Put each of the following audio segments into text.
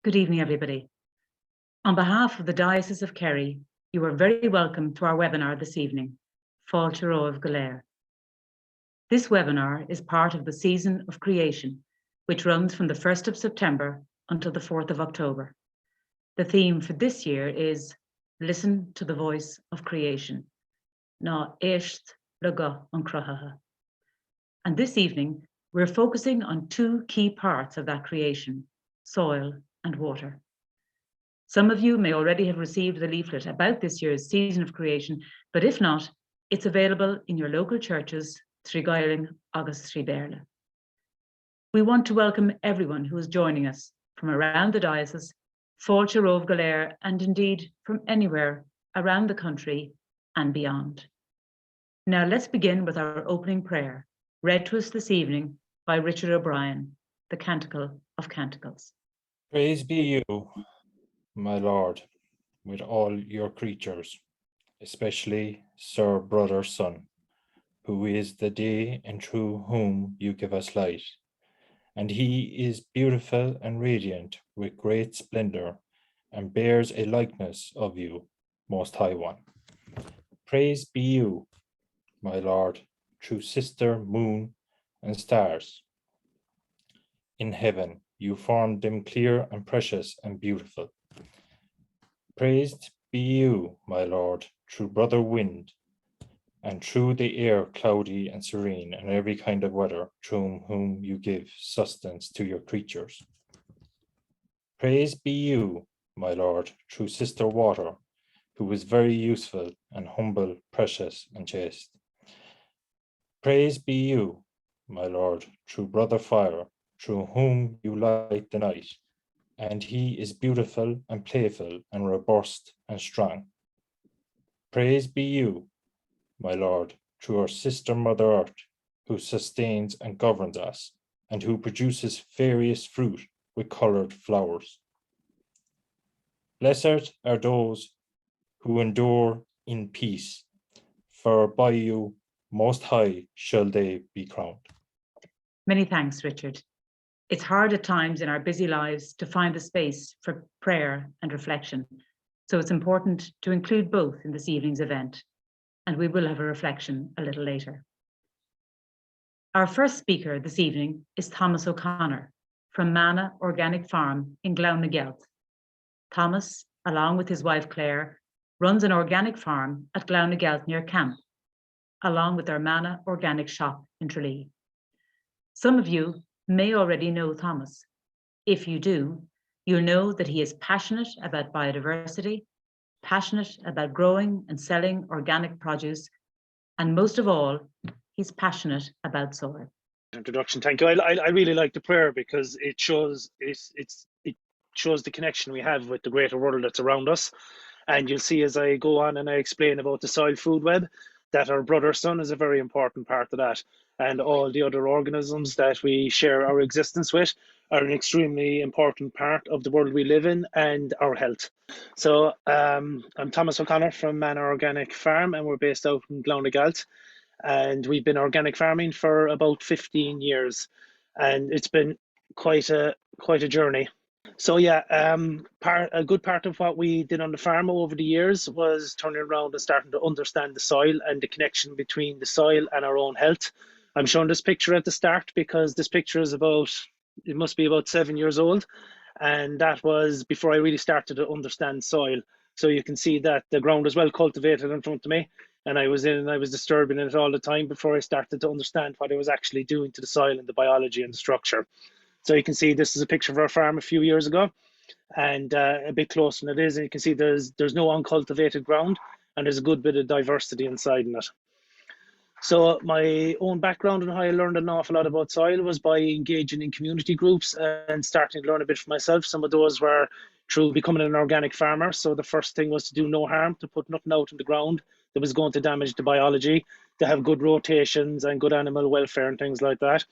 Good evening, everybody. On behalf of the Diocese of Kerry, you are very welcome to our webinar this evening, Fáilte Romhaibh go léir. This webinar is part of the Season of Creation, which runs from the 1st of September until the 4th of October. The theme for this year is Listen to the Voice of Creation, ná éist le go an cruthaithe. And this evening, we're focusing on two key parts of that creation, soil and water. Some of you may already have received the leaflet about this year's Season of Creation, but if not, it's available in your local churches, Trígailing agus Tríbéirle. We want to welcome everyone who is joining us from around the diocese, Fáilte Romhaibh go léir, and indeed from anywhere around the country and beyond. Now let's begin with our opening prayer, read to us this evening by Richard O'Brien, the Canticle of Canticles. Praise be you, my Lord, with all your creatures, especially Sir Brother Sun, who is the day and through whom you give us light. And he is beautiful and radiant with great splendor, and bears a likeness of you, Most High One. Praise be you, my Lord, through sister moon and stars. In heaven, you formed them clear and precious and beautiful. Praised be you, my Lord, through brother wind, and through the air cloudy and serene, and every kind of weather, through whom you give sustenance to your creatures. Praise be you, my Lord, through sister water, who is very useful and humble, precious and chaste. Praise be you, my Lord, through brother fire, through whom you light the night, and he is beautiful and playful and robust and strong. Praise be you, my Lord, through our sister Mother Earth, who sustains and governs us, and who produces various fruit with coloured flowers. Blessed are those who endure in peace, for by you, Most High, shall they be crowned. Many thanks, Richard. It's hard at times in our busy lives to find the space for prayer and reflection, so it's important to include both in this evening's event, and we will have a reflection a little later. Our first speaker this evening is Thomas O'Connor from Manna Organic Farm in Gloughna Thomas, along with his wife Claire, runs an organic farm at Gloughna near Camp, along with their Manna Organic Shop in Tralee. Some of you may already know Thomas. If you do, you'll know that he is passionate about biodiversity, passionate about growing and selling organic produce, and most of all, he's passionate about soil. Introduction, thank you. I really like the prayer because it shows it shows the connection we have with the greater world that's around us. And you'll see as I go on and I explain about the soil food web that our brother sun is a very important part of that, and all the other organisms that we share our existence with are an extremely important part of the world we live in and our health. So I'm Thomas O'Connor from Manna Organic Farm, and we're based out in Gloughna, and we've been organic farming for about 15 years, and it's been quite a journey. So yeah, a good part of what we did on the farm over the years was turning around and starting to understand the soil and the connection between the soil and our own health. I'm showing this picture at the start because this picture is it must be about 7 years old, and that was before I really started to understand soil. So you can see that the ground is well cultivated in front of me, and I was disturbing it all the time before I started to understand what I was actually doing to the soil and the biology and the structure. So you can see this is a picture of our farm a few years ago, and a bit closer than it is, and you can see there's no uncultivated ground, and there's a good bit of diversity inside in it. So my own background and how I learned an awful lot about soil was by engaging in community groups and starting to learn a bit for myself. Some of those were through becoming an organic farmer. So the first thing was to do no harm, to put nothing out in the ground that was going to damage the biology, to have good rotations and good animal welfare and things like that.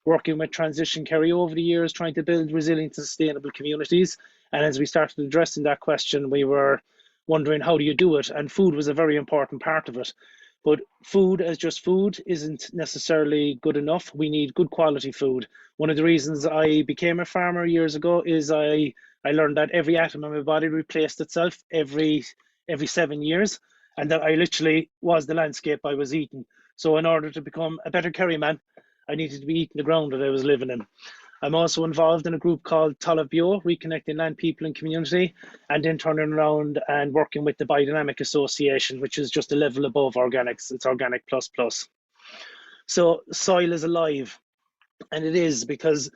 Working with Transition Kerry over the years, trying to build resilient and sustainable communities. And as we started addressing that question, we were wondering, how do you do it? And food was a very important part of it. But food as just food isn't necessarily good enough. We need good quality food. One of the reasons I became a farmer years ago is I learned that every atom in my body replaced itself every 7 years, and that I literally was the landscape I was eating. So in order to become a better Kerry man, I needed to be eating the ground that I was living in. I'm also involved in a group called Talamh Bio, reconnecting land, people, and community, and then turning around and working with the Biodynamic Association, which is just a level above organics. It's organic plus plus. So soil is alive, and it is because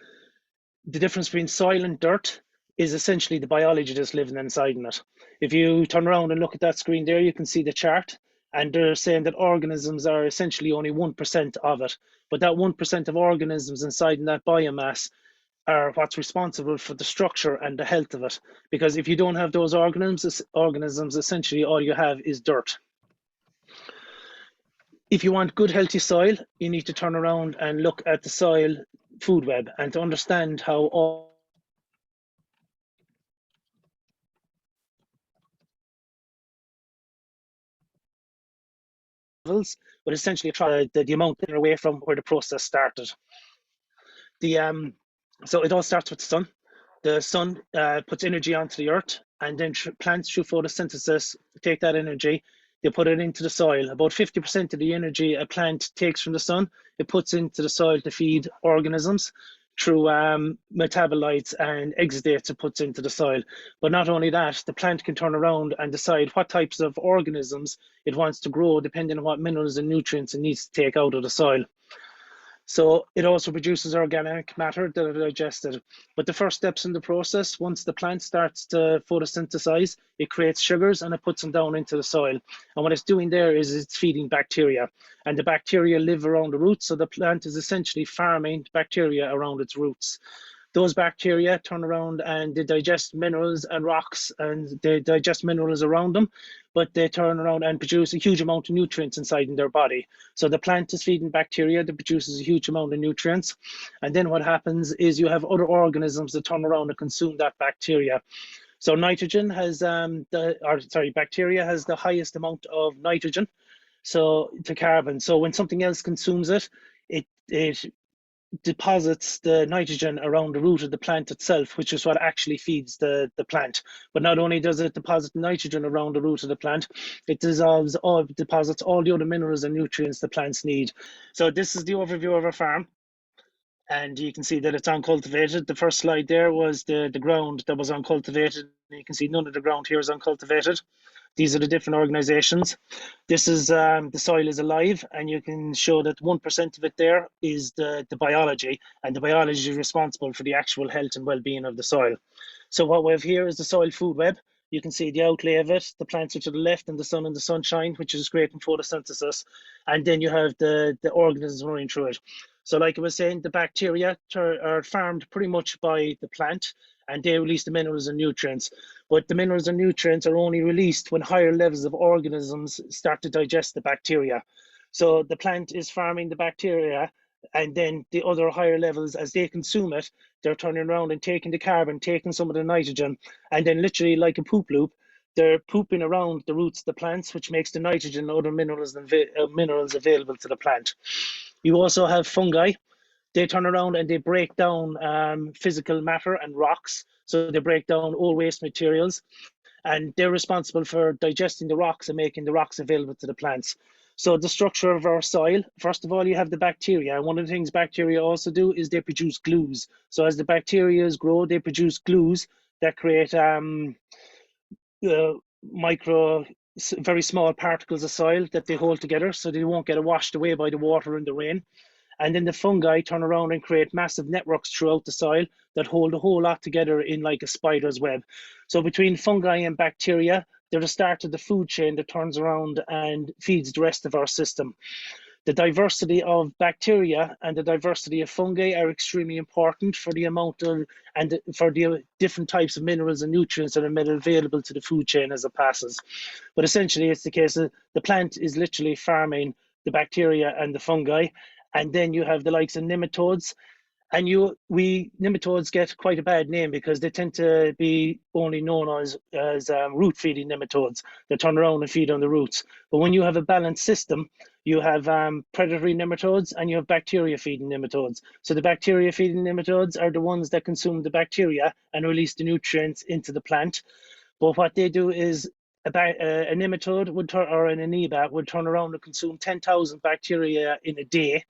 the difference between soil and dirt is essentially the biology that's living inside in it. If you turn around and look at that screen there, you can see the chart, and they're saying that organisms are essentially only 1% of it. But that 1% of organisms inside in that biomass are what's responsible for the structure and the health of it. Because if you don't have those organisms, essentially all you have is dirt. If you want good, healthy soil, you need to turn around and look at the soil food web and to understand how all levels, but essentially try the amount away from where the process started. So it all starts with the sun. The sun puts energy onto the earth, and then plants through photosynthesis take that energy, they put it into the soil. About 50% of the energy a plant takes from the sun, it puts into the soil to feed organisms through metabolites and exudates it puts into the soil. But not only that, the plant can turn around and decide what types of organisms it wants to grow depending on what minerals and nutrients it needs to take out of the soil. So it also produces organic matter that are digested. But the first steps in the process, once the plant starts to photosynthesize, it creates sugars and it puts them down into the soil. And what it's doing there is it's feeding bacteria. And the bacteria live around the roots, so the plant is essentially farming bacteria around its roots. Those bacteria turn around and they digest minerals and rocks, and they digest minerals around them, but they turn around and produce a huge amount of nutrients inside in their body. So the plant is feeding bacteria that produces a huge amount of nutrients. And then what happens is you have other organisms that turn around and consume that bacteria. So bacteria has the highest amount of nitrogen to carbon. So when something else consumes it, it deposits the nitrogen around the root of the plant itself, which is what actually feeds the plant. But not only does it deposit nitrogen around the root of the plant, it deposits all the other minerals and nutrients the plants need. So this is the overview of our farm. And you can see that it's uncultivated. The first slide there was the ground that was uncultivated. You can see none of the ground here is uncultivated. These are the different organizations. This is the soil is alive, and you can show that 1% of it there is the biology, and the biology is responsible for the actual health and well-being of the soil. So what we have here is the soil food web. You can see the outlay of it. The plants are to the left, and the sun and the sunshine, which is great in photosynthesis. And then you have the organisms running through it. So like I was saying, the bacteria are farmed pretty much by the plant, and they release the minerals and nutrients. But the minerals and nutrients are only released when higher levels of organisms start to digest the bacteria. So the plant is farming the bacteria, and then the other higher levels, as they consume it, they're turning around and taking the carbon, taking some of the nitrogen, and then literally like a poop loop, they're pooping around the roots of the plants, which makes the nitrogen and other minerals available to the plant. You also have fungi. They turn around and they break down physical matter and rocks. So they break down all waste materials, and they're responsible for digesting the rocks and making the rocks available to the plants. So the structure of our soil, first of all, you have the bacteria. And one of the things bacteria also do is they produce glues. So as the bacteria grow, they produce glues that create very small particles of soil that they hold together so they won't get washed away by the water and the rain. And then the fungi turn around and create massive networks throughout the soil that hold a whole lot together in like a spider's web. So between fungi and bacteria, they're the start of the food chain that turns around and feeds the rest of our system. The diversity of bacteria and the diversity of fungi are extremely important for the amount of and for the different types of minerals and nutrients that are made available to the food chain as it passes. But essentially, it's the case that the plant is literally farming the bacteria and the fungi, and then you have the likes of nematodes And nematodes get quite a bad name because they tend to be only known as root feeding nematodes. They turn around and feed on the roots. But when you have a balanced system, you have predatory nematodes and you have bacteria feeding nematodes. So the bacteria feeding nematodes are the ones that consume the bacteria and release the nutrients into the plant. But what they do is a nematode or an amoeba would turn around and consume 10,000 bacteria in a day.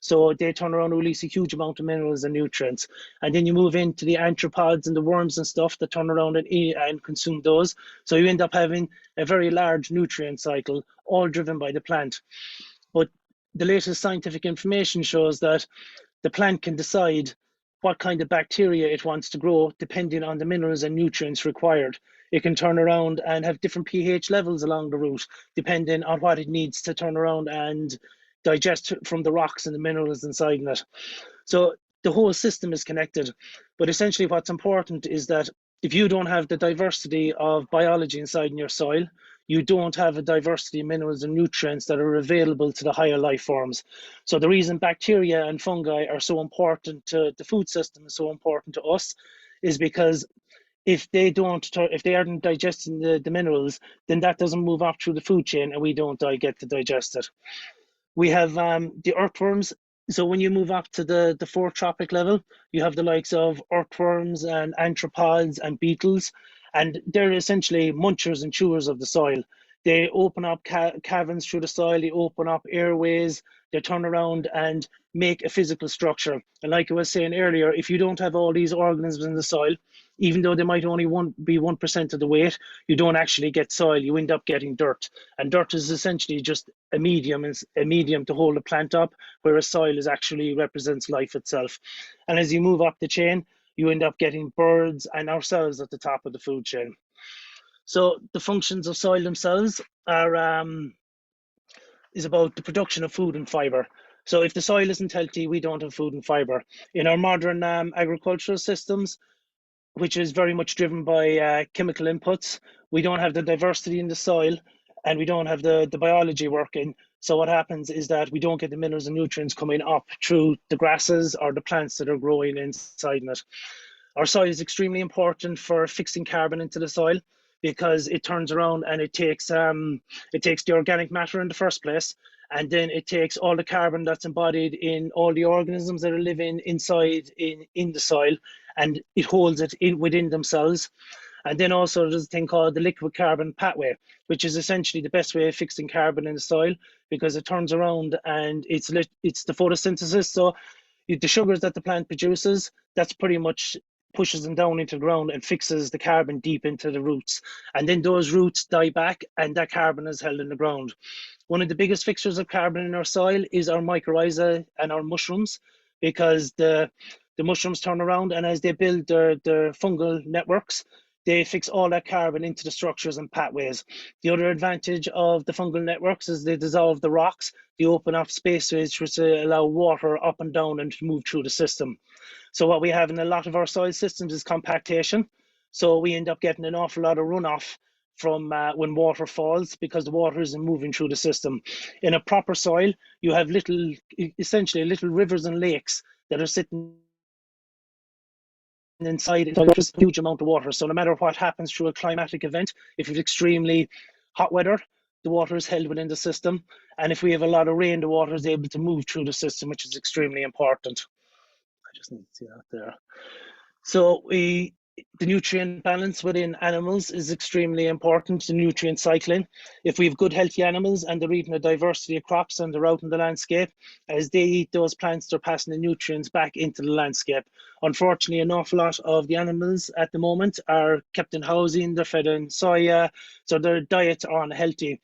So they turn around and release a huge amount of minerals and nutrients. And then you move into the arthropods and the worms and stuff that turn around and eat and consume those. So you end up having a very large nutrient cycle, all driven by the plant. But the latest scientific information shows that the plant can decide what kind of bacteria it wants to grow depending on the minerals and nutrients required. It can turn around and have different pH levels along the route depending on what it needs to turn around and digest from the rocks and the minerals inside it. So the whole system is connected. But essentially what's important is that if you don't have the diversity of biology inside in your soil, you don't have a diversity of minerals and nutrients that are available to the higher life forms. So the reason bacteria and fungi are so important to the food system and so important to us is because if they aren't digesting the minerals, then that doesn't move up through the food chain and we don't get to digest it. We have the earthworms. So when you move up to the fourth tropic level, you have the likes of earthworms and arthropods and beetles, and they're essentially munchers and chewers of the soil. They open up caverns through the soil, they open up airways, they turn around and make a physical structure. And like I was saying earlier, if you don't have all these organisms in the soil, even though they might only be 1% of the weight, you don't actually get soil, you end up getting dirt. And dirt is essentially just a medium to hold a plant up, whereas soil actually represents life itself. And as you move up the chain, you end up getting birds and ourselves at the top of the food chain. So the functions of soil themselves is about the production of food and fiber. So if the soil isn't healthy, we don't have food and fiber. In our modern agricultural systems, which is very much driven by chemical inputs, we don't have the diversity in the soil and we don't have the biology working. So what happens is that we don't get the minerals and nutrients coming up through the grasses or the plants that are growing inside it. Our soil is extremely important for fixing carbon into the soil because it turns around and it takes the organic matter in the first place, and then it takes all the carbon that's embodied in all the organisms that are living inside in the soil, and it holds it within themselves. And then also there's a thing called the liquid carbon pathway, which is essentially the best way of fixing carbon in the soil because it turns around and it's the photosynthesis. So the sugars that the plant produces, that's pretty much pushes them down into the ground and fixes the carbon deep into the roots. And then those roots die back and that carbon is held in the ground. One of the biggest fixers of carbon in our soil is our mycorrhiza and our mushrooms, because the mushrooms turn around and as they build their fungal networks, they fix all that carbon into the structures and pathways. The other advantage of the fungal networks is they dissolve the rocks, they open up spaceways which allow water up and down and to move through the system. So what we have in a lot of our soil systems is compactation. So we end up getting an awful lot of runoff from when water falls because the water isn't moving through the system. In a proper soil, you have essentially little rivers and lakes that are sitting inside. There's a huge amount of water. So no matter what happens through a climatic event, if it's extremely hot weather, the water is held within the system. And if we have a lot of rain, the water is able to move through the system, which is extremely important. I just need to see that there. So the nutrient balance within animals is extremely important, the nutrient cycling. If we have good healthy animals and they're eating a diversity of crops and they're out in the landscape, as they eat those plants, they're passing the nutrients back into the landscape. Unfortunately, an awful lot of the animals at the moment are kept in housing, they're fed in soya, so their diets are unhealthy.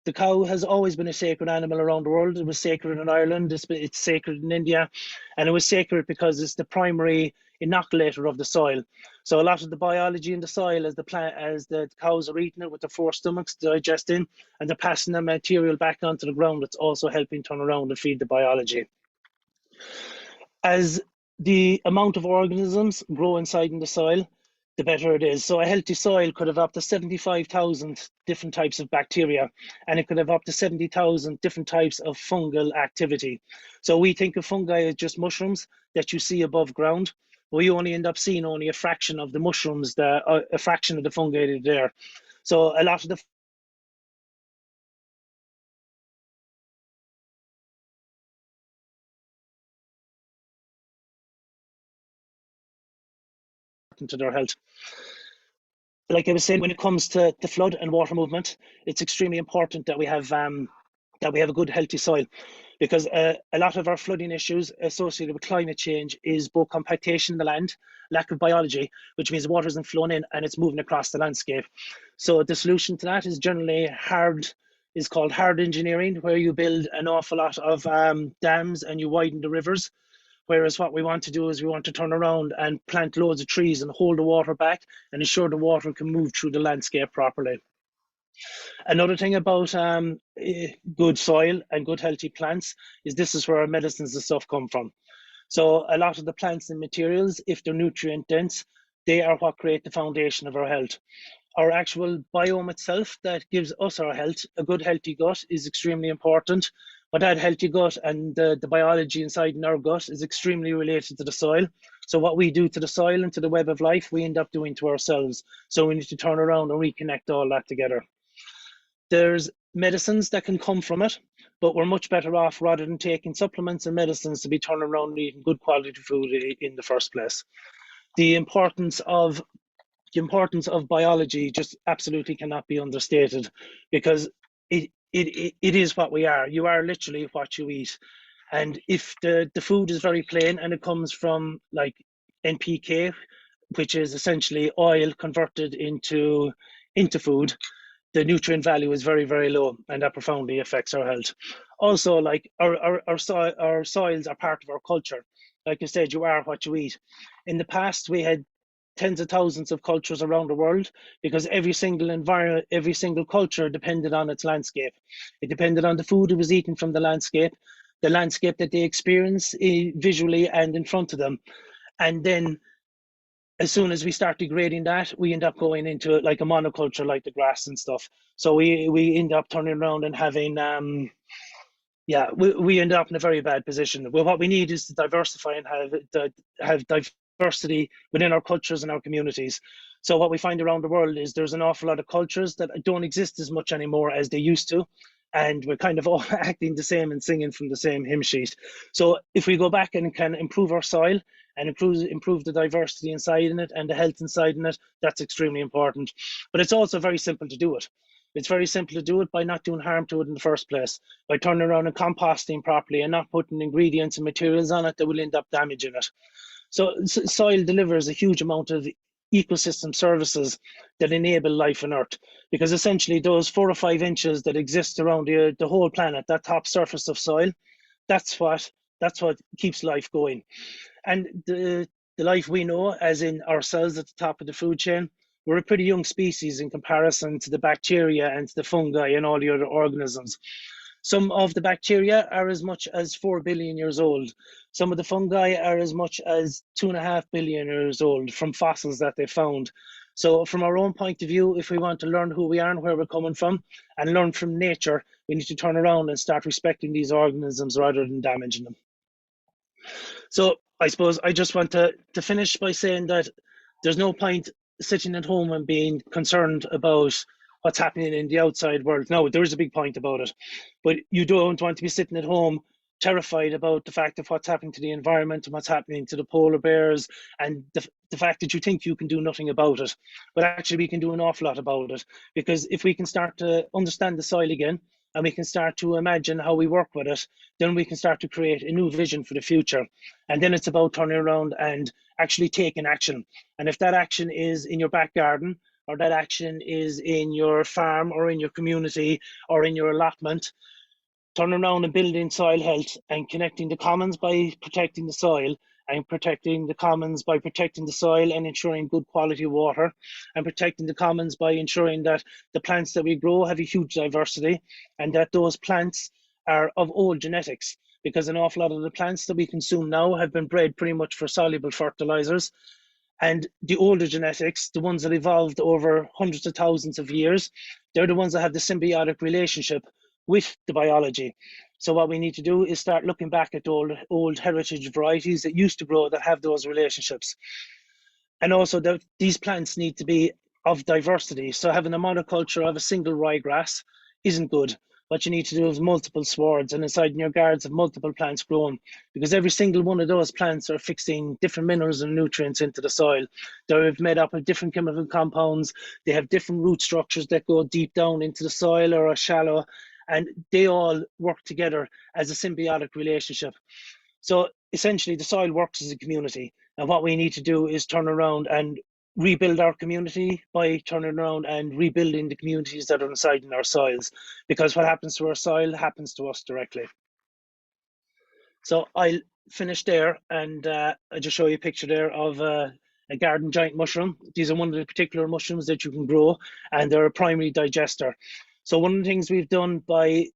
The cow has always been a sacred animal around the world. It was sacred in Ireland, it's sacred in India, and it was sacred because it's the primary inoculator of the soil. So a lot of the biology in the soil as the cows are eating it with their four stomachs digesting, and they're passing the material back onto the ground, it's also helping turn around and feed the biology. As the amount of organisms grow inside in the soil, the better it is. So a healthy soil could have up to 75,000 different types of bacteria, and it could have up to 70,000 different types of fungal activity. So we think of fungi as just mushrooms that you see above ground. We only end up seeing only a fraction of the mushrooms, a fraction of the fungi that are there. So a lot of the to their health. Like I was saying, when it comes to the flood and water movement, it's extremely important that we have a good, healthy soil, because a lot of our flooding issues associated with climate change is both compactation in the land, lack of biology, which means the water isn't flowing in and it's moving across the landscape. So the solution to that is generally called hard engineering, where you build an awful lot of dams and you widen the rivers. Whereas what we want to do is we want to turn around and plant loads of trees and hold the water back and ensure the water can move through the landscape properly. Another thing about good soil and good healthy plants is this is where our medicines and stuff come from. So a lot of the plants and materials, if they're nutrient dense, they are what create the foundation of our health. Our actual biome itself that gives us our health, a good healthy gut is extremely important. But that healthy gut and the biology inside in our gut is extremely related to the soil. So what we do to the soil and to the web of life, we end up doing to ourselves. So we need to turn around and reconnect all that together. There's medicines that can come from it, but we're much better off, rather than taking supplements and medicines, to be turning around and eating good quality food in the first place. The importance of biology just absolutely cannot be understated, because it is what we are. You are literally what you eat. And if the food is very plain and it comes from like NPK, which is essentially oil converted into food, the nutrient value is very, very low, and that profoundly affects our health. Also, like our soils are part of our culture. Like I said, you are what you eat. In the past, we had tens of thousands of cultures around the world, because every single environment, every single culture depended on its landscape. It depended on the food it was eaten from the landscape that they experience visually and in front of them. And then as soon as we start degrading that, we end up going into like a monoculture, like the grass and stuff. So we end up turning around and having we end up in a very bad position. Well, what we need is to diversify and have diversity within our cultures and our communities. So what we find around the world is there's an awful lot of cultures that don't exist as much anymore as they used to. And we're kind of all acting the same and singing from the same hymn sheet. So if we go back and can improve our soil and improve the diversity inside in it and the health inside in it, that's extremely important. But it's also very simple to do it. It's very simple to do it by not doing harm to it in the first place, by turning around and composting properly and not putting ingredients and materials on it that will end up damaging it. So soil delivers a huge amount of ecosystem services that enable life on Earth, because essentially those 4 or 5 inches that exist around the whole planet, that top surface of soil, that's what keeps life going. And the life we know, as in ourselves at the top of the food chain, we're a pretty young species in comparison to the bacteria and to the fungi and all the other organisms. Some of the bacteria are as much as 4 billion years old. Some of the fungi are as much as 2.5 billion years old from fossils that they found. So from our own point of view, if we want to learn who we are and where we're coming from and learn from nature, we need to turn around and start respecting these organisms rather than damaging them. So I suppose I just want to finish by saying that there's no point sitting at home and being concerned about what's happening in the outside world. No, there is a big point about it, but you don't want to be sitting at home terrified about the fact of what's happening to the environment and what's happening to the polar bears, and the fact that you think you can do nothing about it. But actually we can do an awful lot about it, because if we can start to understand the soil again and we can start to imagine how we work with it, then we can start to create a new vision for the future. And then it's about turning around and actually taking action. And if that action is in your back garden, or that action is in your farm or in your community or in your allotment, turn around and building soil health and connecting the commons by protecting the soil, and protecting the commons by protecting the soil and ensuring good quality water, and protecting the commons by ensuring that the plants that we grow have a huge diversity and that those plants are of old genetics, because an awful lot of the plants that we consume now have been bred pretty much for soluble fertilizers. And the older genetics, the ones that evolved over hundreds of thousands of years, they're the ones that have the symbiotic relationship with the biology. So what we need to do is start looking back at the old heritage varieties that used to grow that have those relationships. And also these plants need to be of diversity. So having a monoculture of a single ryegrass isn't good. What you need to do is multiple swards, and inside in your gardens have multiple plants growing, because every single one of those plants are fixing different minerals and nutrients into the soil. They're made up of different chemical compounds. They have different root structures that go deep down into the soil or are shallow, and they all work together as a symbiotic relationship. So essentially the soil works as a community, and what we need to do is turn around and rebuild our community by turning around and rebuilding the communities that are inside in our soils, because what happens to our soil happens to us directly. So I'll finish there, and I'll just show you a picture there of a garden giant mushroom. These are one of the particular mushrooms that you can grow, and they're a primary digester. So one of the things we've done by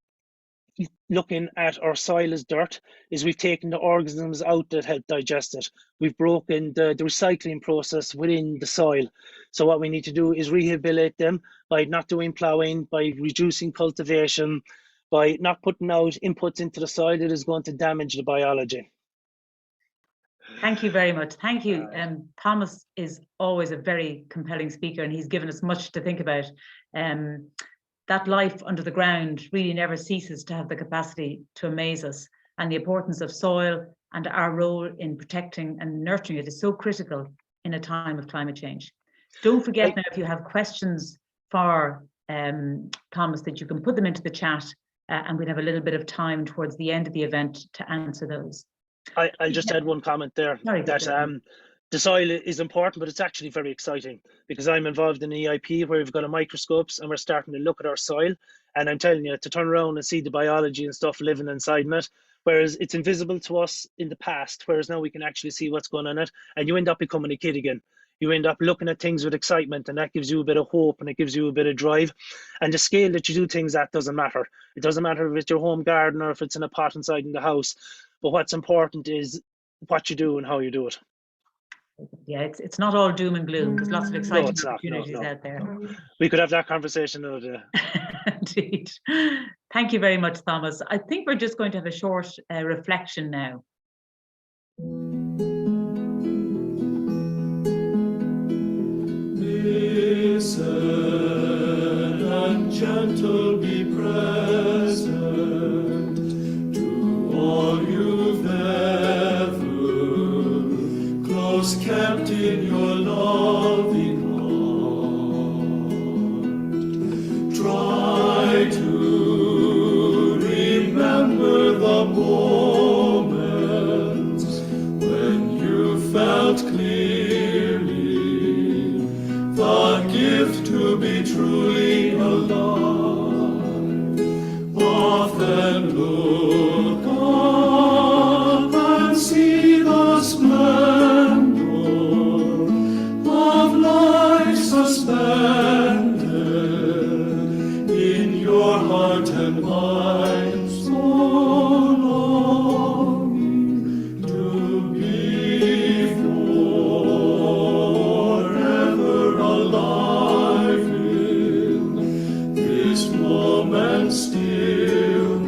looking at our soil as dirt is we've taken the organisms out that help digest it. We've broken the recycling process within the soil. So what we need to do is rehabilitate them by not doing ploughing, by reducing cultivation, by not putting out inputs into the soil that is going to damage the biology. Thank you very much. Thank you. Thomas is always a very compelling speaker, and he's given us much to think about. That life under the ground really never ceases to have the capacity to amaze us, and the importance of soil and our role in protecting and nurturing it is so critical in a time of climate change. Don't forget now, if you have questions for Thomas, that you can put them into the chat, and we'll have a little bit of time towards the end of the event to answer those. I'll just add one comment there. That the soil is important, but it's actually very exciting, because I'm involved in EIP where we've got a microscopes and we're starting to look at our soil, and I'm telling you, to turn around and see the biology and stuff living inside in it, whereas it's invisible to us in the past, whereas now we can actually see what's going on in it, and you end up becoming a kid again. You end up looking at things with excitement, and that gives you a bit of hope, and it gives you a bit of drive. And the scale that you do things at doesn't matter. It doesn't matter if it's your home garden or if it's in a pot inside in the house, but what's important is what you do and how you do it. Yeah, it's not all doom and gloom. There's lots of exciting opportunities out there. We could have that conversation another day. Indeed. Thank you very much, Thomas. I think we're just going to have a short reflection now. Listen and gentle be present to all you've ever close kept in your loving heart. Try to remember the moments when you felt clearly the gift to be truly alive. Often look up and see the splendor of life suspended in your heart and mind, so longing to be forever alive in this moment's stillness.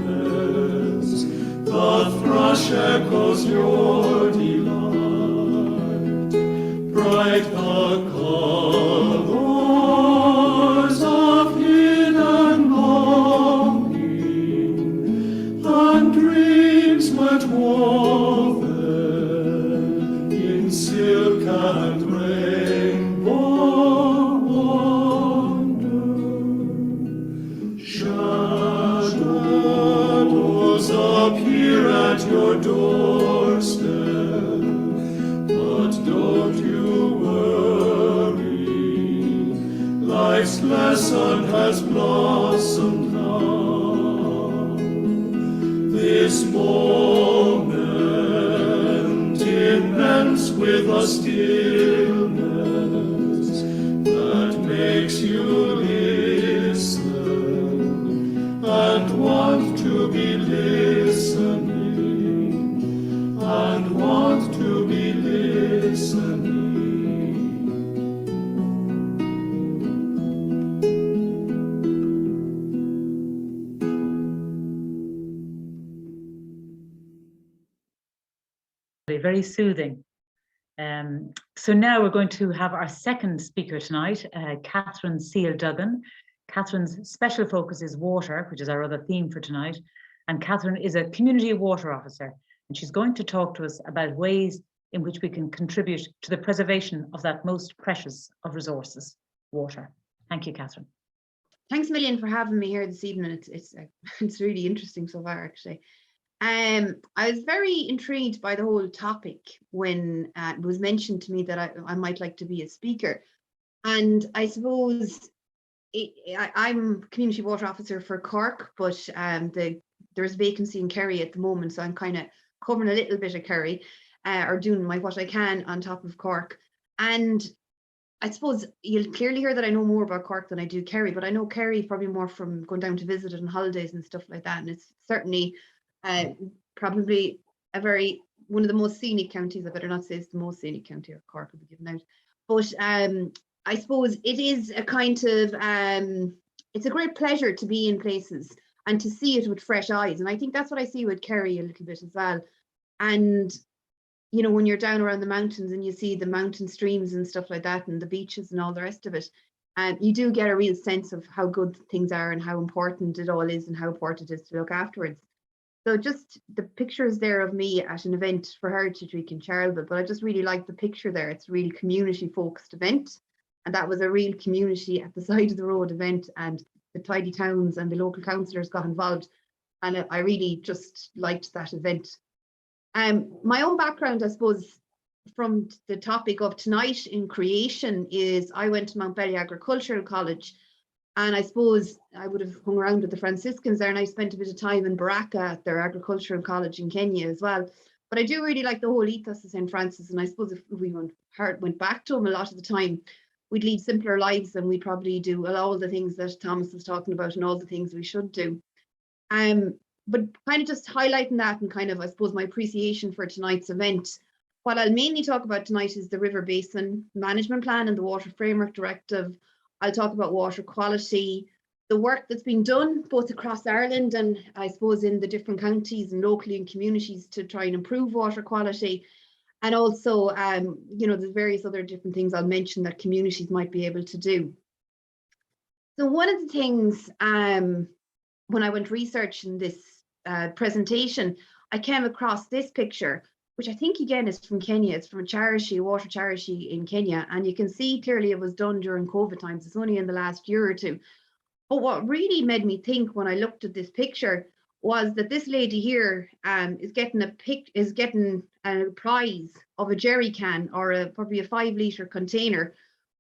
The thrush echoes your delight, bright the colors of hidden longing, and dreams wet woven in silk and rainbow wonder. Shadows appear at your doorstep, but don't you worry, life's lesson has blossomed now. This moment immense with a stillness that makes you listen and want to be listening, and want to be listening. very soothing. So now we're going to have our second speaker tonight, Catherine Seal Duggan. Catherine's special focus is water, which is our other theme for tonight. And Catherine is a community water officer, and she's going to talk to us about ways in which we can contribute to the preservation of that most precious of resources, water. Thank you, Catherine. Thanks a million for having me here this evening. It's really interesting so far, actually. I was very intrigued by the whole topic when it was mentioned to me that I might like to be a speaker. And I suppose I'm community water officer for Cork, but there's a vacancy in Kerry at the moment, so I'm kind of covering a little bit of Kerry, or doing what I can on top of Cork. And I suppose you'll clearly hear that I know more about Cork than I do Kerry, but I know Kerry probably more from going down to visit it on holidays and stuff like that. And it's certainly probably one of the most scenic counties. I better not say it's the most scenic county, or Cork will be given out. But I suppose it is a kind of, it's a great pleasure to be in places and to see it with fresh eyes. And I think that's what I see with Kerry a little bit as well. And, you know, when you're down around the mountains and you see the mountain streams and stuff like that, and the beaches and all the rest of it, you do get a real sense of how good things are and how important it all is and how important it is to look afterwards. So just the pictures there of me at an event for Heritage Week in Charleville, but I just really like the picture there. It's a really community focused event. And that was a real community at the side of the road event, and the tidy towns and the local councillors got involved. And I really just liked that event. My own background, I suppose, from the topic of tonight in creation is I went to Mount Belly Agricultural College. And I suppose I would have hung around with the Franciscans there, and I spent a bit of time in Baraka at their agricultural college in Kenya as well. But I do really like the whole ethos of St. Francis, and I suppose if we went back to him a lot of the time, we'd lead simpler lives and we'd probably do all the things that Thomas was talking about and all the things we should do. But kind of just highlighting that and kind of, I suppose, my appreciation for tonight's event. What I'll mainly talk about tonight is the River Basin Management Plan and the Water Framework Directive. I'll talk about water quality, the work that's been done both across Ireland and I suppose in the different counties and locally in communities to try and improve water quality. And also, you know, there's various other different things I'll mention that communities might be able to do. So one of the things, when I went researching this presentation, I came across this picture, which I think again is from Kenya. It's from a charity, a water charity in Kenya. And you can see clearly it was done during COVID times. It's only in the last year or two. But what really made me think when I looked at this picture was that this lady here is getting a prize of a jerry can, or probably a 5-litre container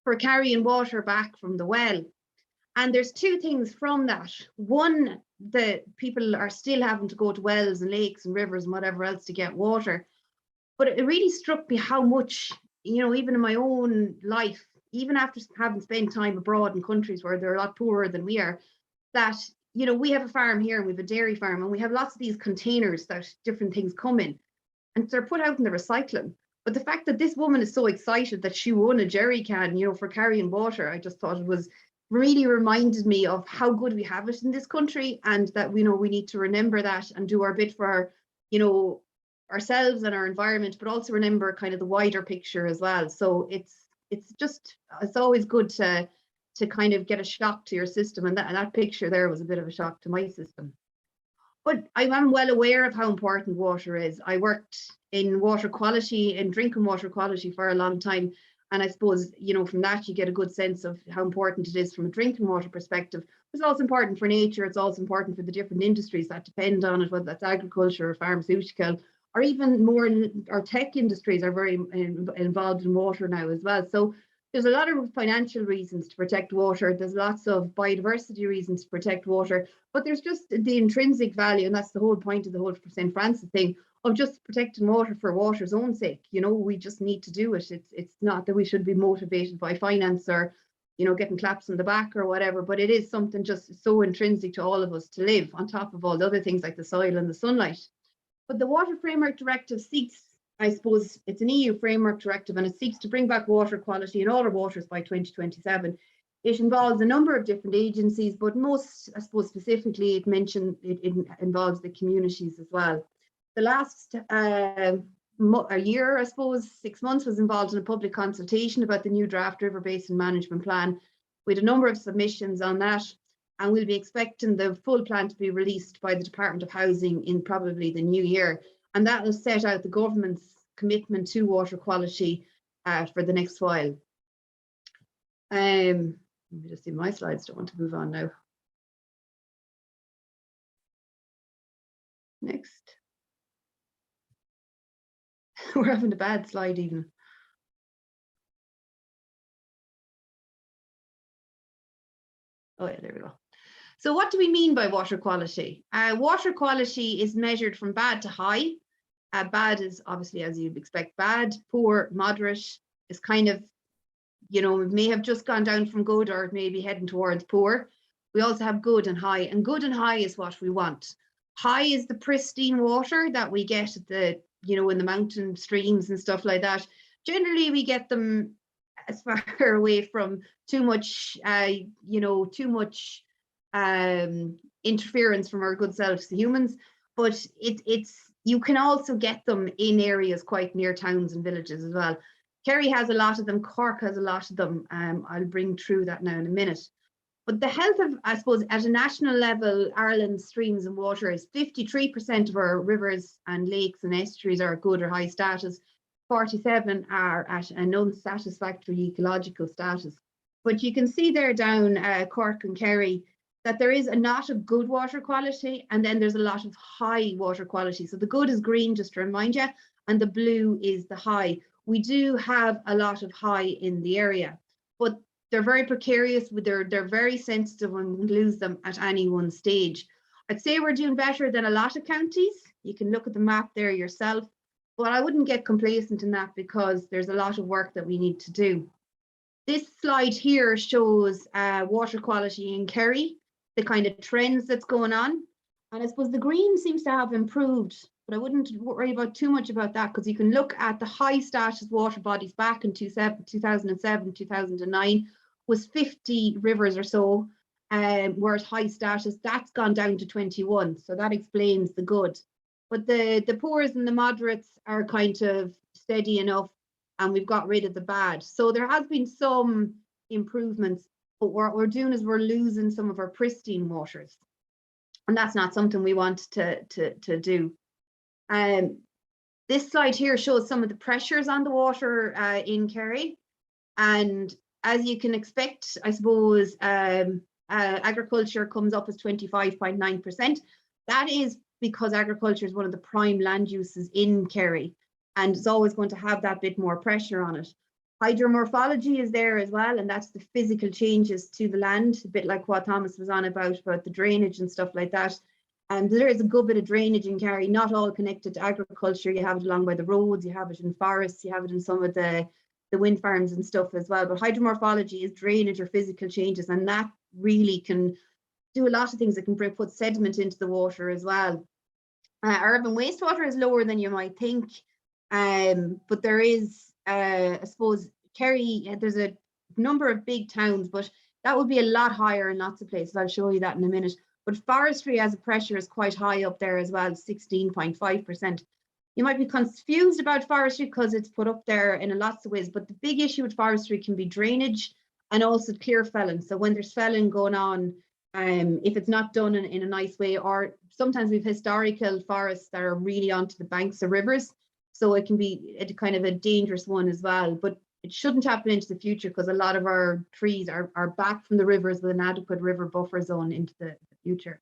for carrying water back from the well. And there's two things from that. One, the people are still having to go to wells and lakes and rivers and whatever else to get water. But it really struck me how much, you know, even in my own life, even after having spent time abroad in countries where they're a lot poorer than we are, that, you know, we have a farm here and we have a dairy farm and we have lots of these containers that different things come in and they're put out in the recycling. But the fact that this woman is so excited that she won a jerry can, you know, for carrying water, I just thought it was really reminded me of how good we have it in this country, and that, you know, we need to remember that and do our bit for our, you know, ourselves and our environment, but also remember kind of the wider picture as well. So it's always good to kind of get a shock to your system, and that picture there was a bit of a shock to my system. But I am well aware of how important water is. I worked in water quality and drinking water quality for a long time. And I suppose, you know, from that, you get a good sense of how important it is from a drinking water perspective. It's also important for nature. It's also important for the different industries that depend on it, whether that's agriculture or pharmaceutical, or even more, our tech industries are very involved in water now as well. So there's a lot of financial reasons to protect water. There's lots of biodiversity reasons to protect water, but there's just the intrinsic value, and that's the whole point of the whole St. Francis thing, of just protecting water for water's own sake. You know, we just need to do it. It's not that we should be motivated by finance or, you know, getting claps on the back or whatever, but it is something just so intrinsic to all of us to live, on top of all the other things like the soil and the sunlight. But the Water Framework Directive seeks, I suppose, it's an EU framework directive, and it seeks to bring back water quality in all our waters by 2027. It involves a number of different agencies, but most, I suppose, specifically, it involves the communities as well. The last a year, I suppose, 6 months, was involved in a public consultation about the new draft River Basin Management Plan. We had a number of submissions on that, and we'll be expecting the full plan to be released by the Department of Housing in probably the new year. And that will set out the government's commitment to water quality for the next while. Let me just see my slides, don't want to move on now. Next. We're having a bad slide even. Oh yeah, there we go. So what do we mean by water quality? Water quality is measured from bad to high. Bad is obviously, as you'd expect, bad. Poor, moderate is kind of, you know, it may have just gone down from good or maybe heading towards poor. We also have good and high, and good and high is what we want. High is the pristine water that we get at the, you know, in the mountain streams and stuff like that. Generally, we get them as far away from too much, you know, too much interference from our good selves, the humans. But you can also get them in areas quite near towns and villages as well. Kerry has a lot of them, Cork has a lot of them. I'll bring through that now in a minute. But the health of, I suppose, at a national level, Ireland's streams and waters, 53% of our rivers and lakes and estuaries are good or high status. 47 are at an unsatisfactory ecological status. But you can see there down Cork and Kerry that there is a lot of good water quality, and then there's a lot of high water quality. So the good is green, just to remind you, and the blue is the high. We do have a lot of high in the area, but they're very precarious. They're very sensitive and we lose them at any one stage. I'd say we're doing better than a lot of counties. You can look at the map there yourself, but I wouldn't get complacent in that because there's a lot of work that we need to do. This slide here shows water quality in Kerry, the kind of trends that's going on. And I suppose the green seems to have improved, but I wouldn't worry about too much about that because you can look at the high status water bodies back in 2007, 2009 was 50 rivers or so, whereas high status, that's gone down to 21. So that explains the good. But the poors and the moderates are kind of steady enough, and we've got rid of the bad. So there has been some improvements, but what we're doing is we're losing some of our pristine waters. And that's not something we want to do. This slide here shows some of the pressures on the water in Kerry. And as you can expect, I suppose, agriculture comes up as 25.9%. That is because agriculture is one of the prime land uses in Kerry, and it's always going to have that bit more pressure on it. Hydromorphology is there as well, and that's the physical changes to the land, a bit like what Thomas was on about the drainage and stuff like that. And there is a good bit of drainage in Kerry, not all connected to agriculture. You have it along by the roads, you have it in forests, you have it in some of the wind farms and stuff as well. But hydromorphology is drainage or physical changes, and that really can do a lot of things. It can put sediment into the water as well. Urban wastewater is lower than you might think, but there is, I suppose, Kerry, there's a number of big towns, but that would be a lot higher in lots of places. I'll show you that in a minute. But forestry as a pressure is quite high up there as well, 16.5%. You might be confused about forestry because it's put up there in lots of ways, but the big issue with forestry can be drainage and also clear felling. So when there's felling going on, if it's not done in a nice way, or sometimes we've historical forests that are really onto the banks of rivers, so it can be a kind of a dangerous one as well. But it shouldn't happen into the future because a lot of our trees are back from the rivers with an adequate river buffer zone into the future.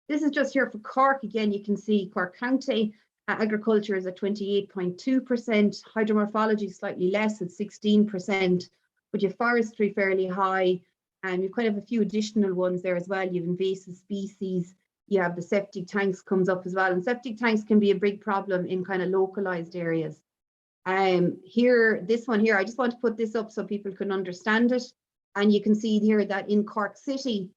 This is just here for Cork. Again, you can see Cork County. Agriculture is at 28.2%, hydromorphology slightly less at 16%, but you have forestry fairly high, and you've kind of a few additional ones there as well. You have invasive species, you have the septic tanks comes up as well, and septic tanks can be a big problem in kind of localized areas. Here, this one here, I just want to put this up so people can understand it, and you can see here that in Cork City,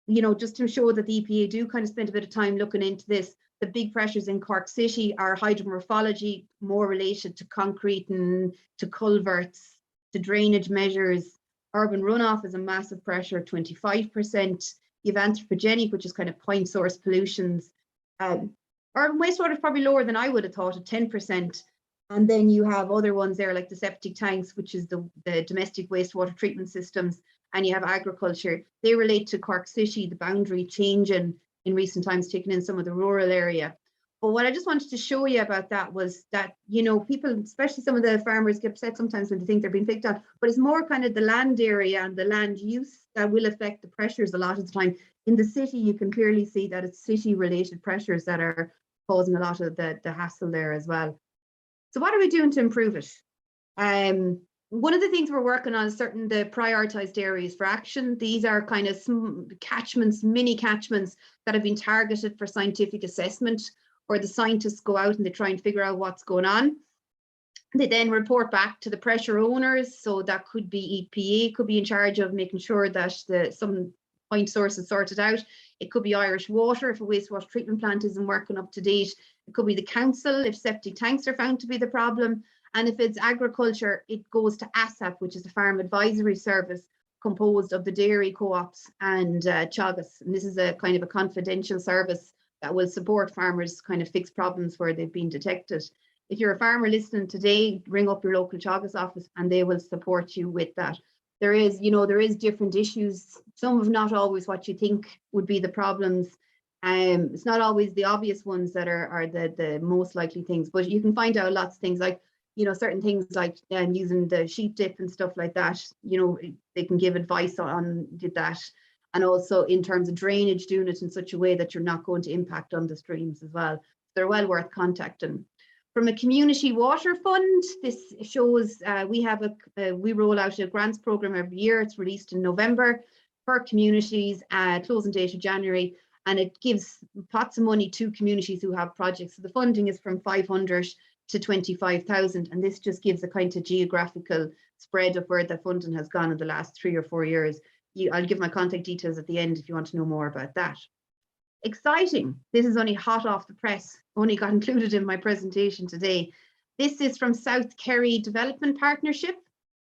you know, just to show that the EPA do kind of spend a bit of time looking into this. The big pressures in Cork City are hydromorphology, more related to concrete and to culverts, to drainage measures. Urban runoff is a massive pressure, 25%. You have anthropogenic, which is kind of point source pollutions. Urban wastewater is probably lower than I would have thought at 10%. And then you have other ones there like the septic tanks, which is the domestic wastewater treatment systems, and you have agriculture. They relate to Cork City, the boundary changing in recent times, taking in some of the rural area. But what I just wanted to show you about that was that, you know, people, especially some of the farmers, get upset sometimes when they think they're being picked on, but it's more kind of the land area and the land use that will affect the pressures a lot of the time. In the city, you can clearly see that it's city-related pressures that are causing a lot of the hassle there as well. So what are we doing to improve it? One of the things we're working on is the prioritized areas for action. These are kind of catchments, mini catchments that have been targeted for scientific assessment, where the scientists go out and they try and figure out what's going on. They then report back to the pressure owners. So that could be EPA, could be in charge of making sure that some point source is sorted out. It could be Irish Water if a wastewater treatment plant isn't working up to date. It could be the council if septic tanks are found to be the problem. And if it's agriculture, it goes to ASAP, which is the Farm Advisory Service, composed of the dairy co-ops and Teagasc. And this is a kind of a confidential service that will support farmers kind of fix problems where they've been detected. If you're a farmer listening today, ring up your local Teagasc office and they will support you with that. There is different issues. Some of not always what you think would be the problems. It's not always the obvious ones that are the most likely things, but you can find out lots of things like, you know, certain things like using the sheep dip and stuff like that. You know, they can give advice on that. And also in terms of drainage, doing it in such a way that you're not going to impact on the streams as well. They're well worth contacting. From a community water fund, this shows we roll out a grants program every year. It's released in November for communities, closing date of January, and it gives pots of money to communities who have projects. So the funding is from 500 to 25,000, and this just gives a kind of geographical spread of where the funding has gone in the last 3 or 4 years. I'll give my contact details at the end if you want to know more about that. Exciting. This is only hot off the press, only got included in my presentation today. This is from South Kerry Development Partnership,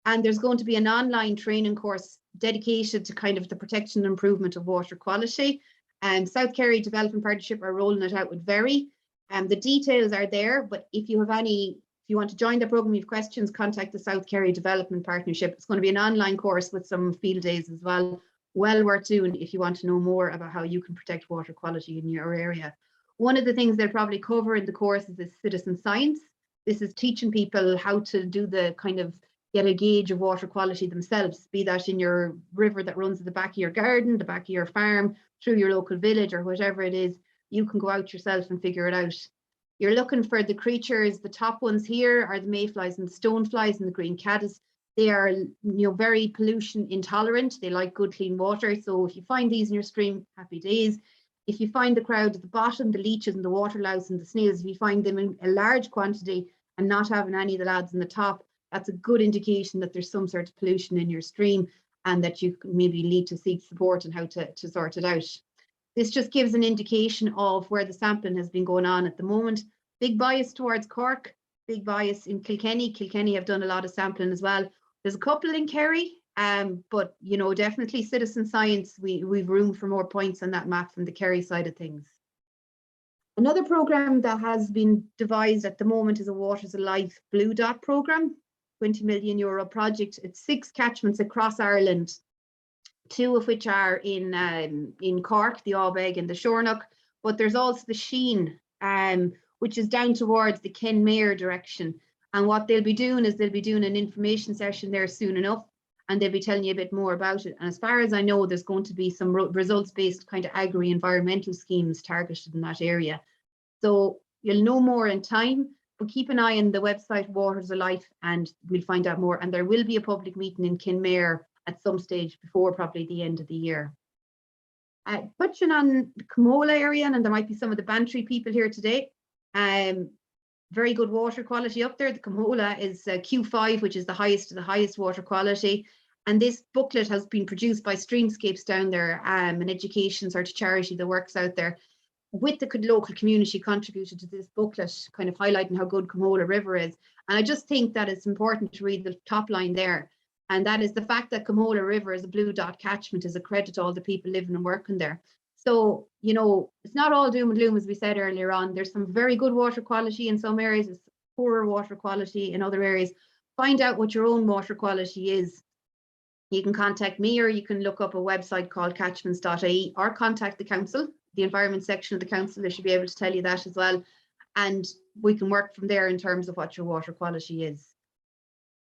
and there's going to be an online training course dedicated to kind of the protection and improvement of water quality. South Kerry Development Partnership are rolling it out with Very. The details are there, but if you want to join the program, you have questions, contact the South Kerry Development Partnership. It's going to be an online course with some field days as well. Well worth doing if you want to know more about how you can protect water quality in your area. One of the things they'll probably cover in the course is citizen science. This is teaching people how to do the kind of get a gauge of water quality themselves, be that in your river that runs at the back of your garden, the back of your farm, through your local village or whatever it is. You can go out yourself and figure it out. You're looking for the creatures. The top ones here are the mayflies and the stoneflies and the green caddis. They are, very pollution intolerant. They like good clean water. So if you find these in your stream, happy days. If you find the crowd at the bottom, the leeches and the water louse and the snails, if you find them in a large quantity and not having any of the lads in the top, that's a good indication that there's some sort of pollution in your stream and that you maybe need to seek support on how to sort it out. This just gives an indication of where the sampling has been going on at the moment. Big bias towards Cork, big bias in Kilkenny. Kilkenny have done a lot of sampling as well. There's a couple in Kerry, but definitely citizen science, we've room for more points on that map from the Kerry side of things. Another programme that has been devised at the moment is a Waters Alive Blue Dot programme, €20 million project. It's 6 catchments across Ireland, 2 of which are in Cork, the Aubeg and the Shornock, but there's also the Sheen, which is down towards the Kenmare direction. And what they'll be doing is they'll be doing an information session there soon enough, and they'll be telling you a bit more about it. And as far as I know, there's going to be some results-based kind of agri-environmental schemes targeted in that area. So you'll know more in time, but keep an eye on the website Waters Alive and we'll find out more. And there will be a public meeting in Kenmare at some stage before probably the end of the year. Touching on the Comola area, and there might be some of the Bantry people here today. Very good water quality up there. The Comola is Q5, which is the highest of the highest water quality. And this booklet has been produced by Streamscapes down there, an education sort of charity that works out there. With the local community contributed to this booklet, kind of highlighting how good Comola River is. And I just think that it's important to read the top line there. And that is the fact that Comola River as a blue dot catchment is a credit to all the people living and working there. So, it's not all doom and gloom, as we said earlier on. There's some very good water quality in some areas. It's poorer water quality in other areas. Find out what your own water quality is. You can contact me, or you can look up a website called catchments.ie, or contact the council, the environment section of the council. They should be able to tell you that as well. And we can work from there in terms of what your water quality is.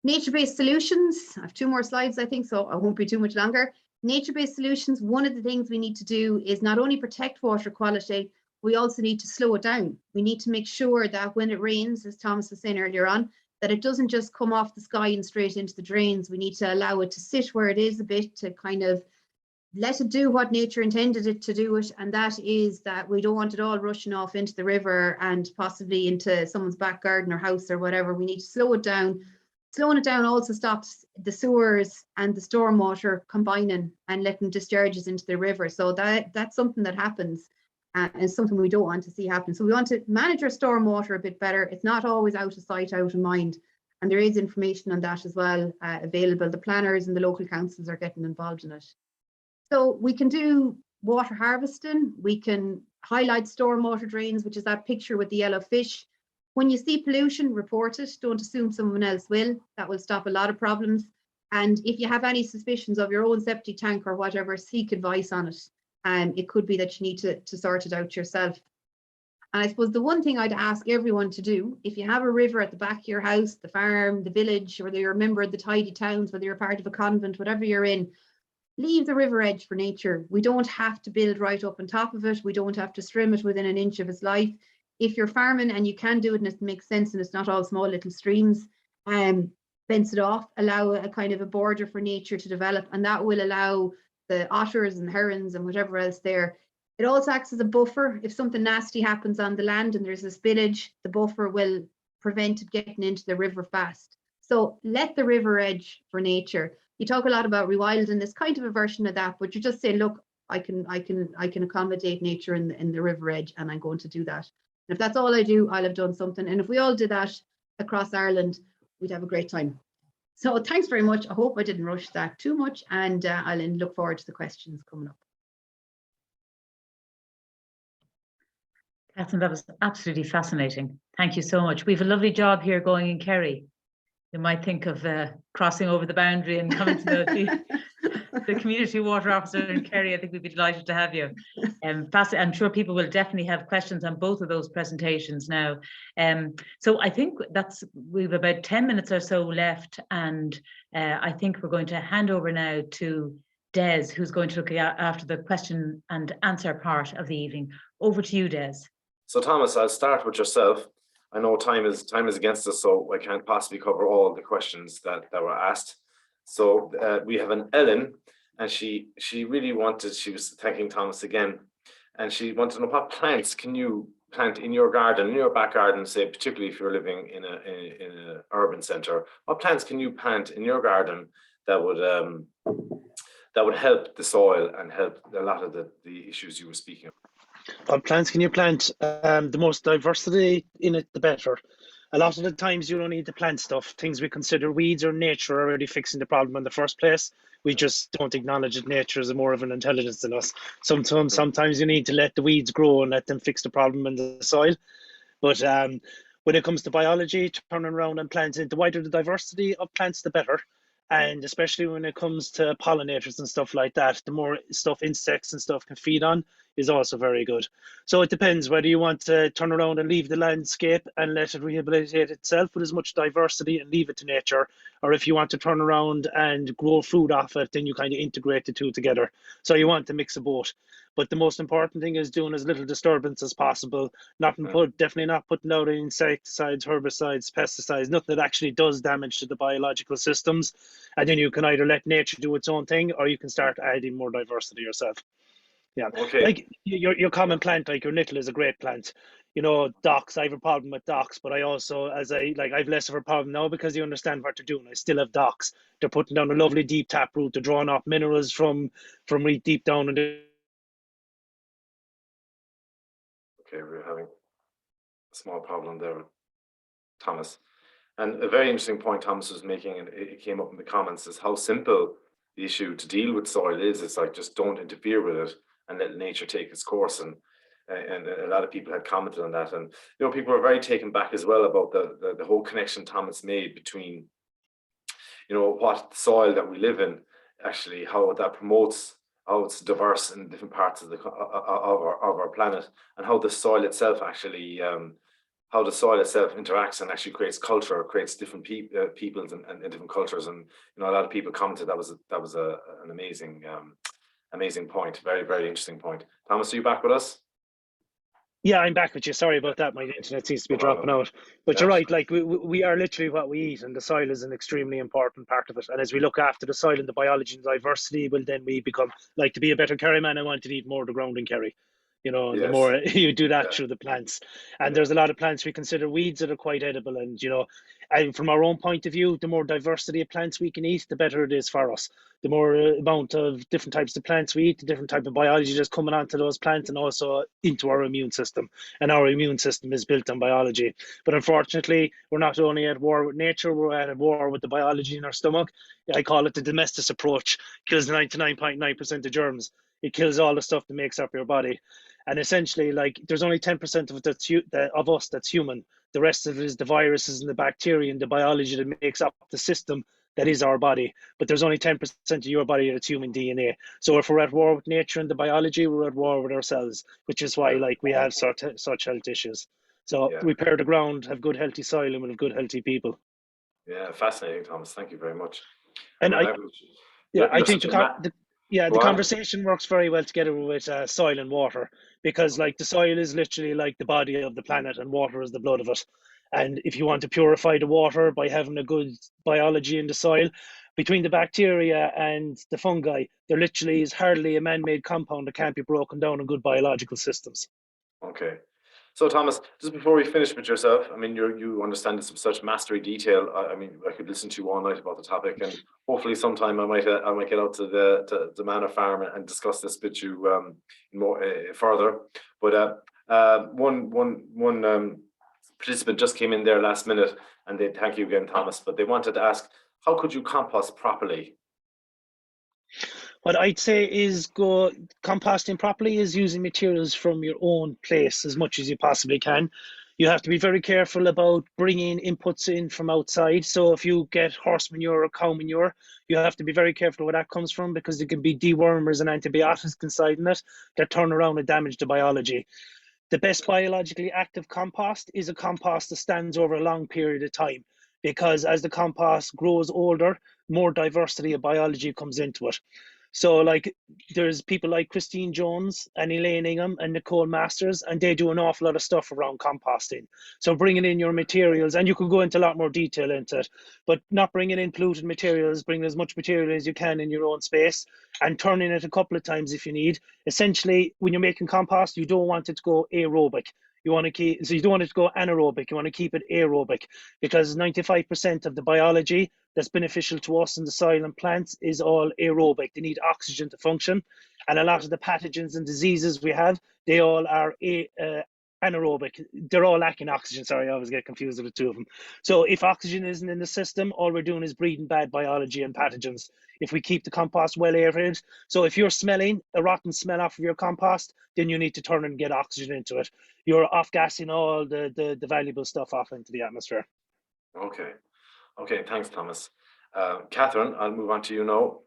Nature-based solutions. I have 2 more slides, I think, so I won't be too much longer. Nature-based solutions, one of the things we need to do is not only protect water quality, we also need to slow it down. We need to make sure that when it rains, as Thomas was saying earlier on, that it doesn't just come off the sky and straight into the drains. We need to allow it to sit where it is a bit, to kind of let it do what nature intended it to do it. And that is that we don't want it all rushing off into the river and possibly into someone's back garden or house or whatever. We need to slow it down. Slowing it down also stops the sewers and the stormwater combining and letting discharges into the river. So that's something that happens, and something we don't want to see happen. So we want to manage our stormwater a bit better. It's not always out of sight, out of mind. And there is information on that as well available. The planners and the local councils are getting involved in it. So we can do water harvesting. We can highlight stormwater drains, which is that picture with the yellow fish. When you see pollution, report it. Don't assume someone else will. That will stop a lot of problems. And if you have any suspicions of your own septic tank or whatever, seek advice on it. It could be that you need to sort it out yourself. And I suppose the one thing I'd ask everyone to do, if you have a river at the back of your house, the farm, the village, whether you're a member of the tidy towns, whether you're part of a convent, whatever you're in, leave the river edge for nature. We don't have to build right up on top of it. We don't have to trim it within an inch of its life. If you're farming and you can do it and it makes sense and it's not all small little streams, fence it off, allow a kind of a border for nature to develop, and that will allow the otters and herons and whatever else there. It also acts as a buffer. If something nasty happens on the land and there's a spillage, the buffer will prevent it getting into the river fast. So let the river edge for nature. You talk a lot about rewilding, this kind of a version of that, but you just say, look, I can accommodate nature in the river edge, and I'm going to do that. And if that's all I do, I'll have done something. And if we all did that across Ireland, we'd have a great time. So thanks very much. I hope I didn't rush that too much, and I'll look forward to the questions coming up. Catherine, that was absolutely fascinating. Thank you so much. We have a lovely job here going in Kerry. You might think of crossing over the boundary and coming to the community water officer in Kerry. I think we'd be delighted to have you. I'm sure people will definitely have questions on both of those presentations now. So I think we've about 10 minutes or so left, and I think we're going to hand over now to Des, who's going to look after the question and answer part of the evening. Over to you, Des. So Thomas, I'll start with yourself. I know time is against us, so I can't possibly cover all the questions that were asked. So we have an Ellen, and she really wanted, she was thanking Thomas again, and she wanted to know what plants can you plant in your garden, in your back garden, say particularly if you're living in a urban centre. What plants can you plant in your garden that would help the soil and help a lot of the issues you were speaking of? What plants can you plant? The most diversity in it, the better. A lot of the times you don't need to plant stuff. Things we consider weeds or nature are already fixing the problem in the first place. We just don't acknowledge that nature is more of an intelligence than us. Sometimes you need to let the weeds grow and let them fix the problem in the soil. But when it comes to biology, turning around and planting, the wider the diversity of plants, the better. And especially when it comes to pollinators and stuff like that, the more stuff insects and stuff can feed on is also very good. So it depends whether you want to turn around and leave the landscape and let it rehabilitate itself with as much diversity and leave it to nature, or if you want to turn around and grow food off it, then you kind of integrate the two together. So you want to mix a both. But the most important thing is doing as little disturbance as possible. Definitely not putting out insecticides, herbicides, pesticides, nothing that actually does damage to the biological systems. And then you can either let nature do its own thing, or you can start adding more diversity yourself. Yeah, okay. Like your common plant, like your nettle, is a great plant. You know, docks. I have a problem with docks, but I also, I've less of a problem now because you understand what they're doing. I still have docks. They're putting down a lovely deep tap root. They're drawing off minerals from deep down in the. Okay, we're having a small problem there with Thomas. And a very interesting point Thomas was making, and it came up in the comments, is how simple the issue to deal with soil is. It's like, just don't interfere with it and let nature take its course. And and a lot of people had commented on that. And people were very taken back as well about the whole connection Thomas made between what soil that we live in, actually how that promotes, how it's diverse in different parts of our planet, and how the soil itself actually how the soil itself interacts and actually creates culture, creates different peoples and different cultures. And a lot of people commented that was an amazing point, very, very interesting point. Thomas, are you back with us? Yeah, I'm back with you. Sorry about that. My internet seems to be dropping out. But you're right, like we are literally what we eat, and the soil is an extremely important part of it. And as we look after the soil and the biology and diversity, well, then we become, like, to be a better Kerry man, I want to eat more of the ground in Kerry. And the more you do that through the plants. And there's a lot of plants we consider weeds that are quite edible. And from our own point of view, the more diversity of plants we can eat, the better it is for us. The more amount of different types of plants we eat, the different type of biology that's coming onto those plants and also into our immune system. And our immune system is built on biology. But unfortunately, we're not only at war with nature, we're at war with the biology in our stomach. I call it the domestic approach. Kills 99.9% of germs. It kills all the stuff that makes up your body. And essentially, like, there's only 10% of it of us that's human. The rest of it is the viruses and the bacteria and the biology that makes up the system that is our body. But there's only 10% of your body that's human DNA. So if we're at war with nature and the biology, we're at war with ourselves, which is why, like, we have such health issues. So repair the ground, have good healthy soil, and we'll have good healthy people. Yeah, fascinating, Thomas. Thank you very much. And I think the conversation works very well together with soil and water, because, like, the soil is literally like the body of the planet and water is the blood of it. And if you want to purify the water by having a good biology in the soil, between the bacteria and the fungi, there literally is hardly a man-made compound that can't be broken down in good biological systems. Okay. So, Thomas, just before we finish with yourself, I mean, you understand this with such mastery detail. I mean, I could listen to you all night about the topic, and hopefully, sometime I might get out to the manor farm and discuss this with you more further. But one participant just came in there last minute, and they thank you again, Thomas. But they wanted to ask, how could you compost properly? What I'd say is composting properly is using materials from your own place as much as you possibly can. You have to be very careful about bringing inputs in from outside. So if you get horse manure or cow manure, you have to be very careful where that comes from, because there can be dewormers and antibiotics inside in it that turn around and damage the biology. The best biologically active compost is a compost that stands over a long period of time, because as the compost grows older, more diversity of biology comes into it. So, like, there's people like Christine Jones and Elaine Ingham and Nicole Masters, and they do an awful lot of stuff around composting. So bringing in your materials, and you could go into a lot more detail into it, but not bringing in polluted materials, bring as much material as you can in your own space and turning it a couple of times if you need. Essentially, when you're making compost, you don't want it to go aerobic. You want to keep, so you don't want it to go anaerobic, you want to keep it aerobic, because 95% of the biology that's beneficial to us in the soil and plants is all aerobic. They need oxygen to function. And a lot of the pathogens and diseases we have, they all are anaerobic. They're all lacking oxygen. Sorry, I always get confused with the two of them. So if oxygen isn't in the system, all we're doing is breeding bad biology and pathogens. If we keep the compost well aerated, so if you're smelling a rotten smell off of your compost, then you need to turn and get oxygen into it. You're off-gassing all the valuable stuff off into the atmosphere. Okay, thanks, Thomas. Catherine, I'll move on to you now.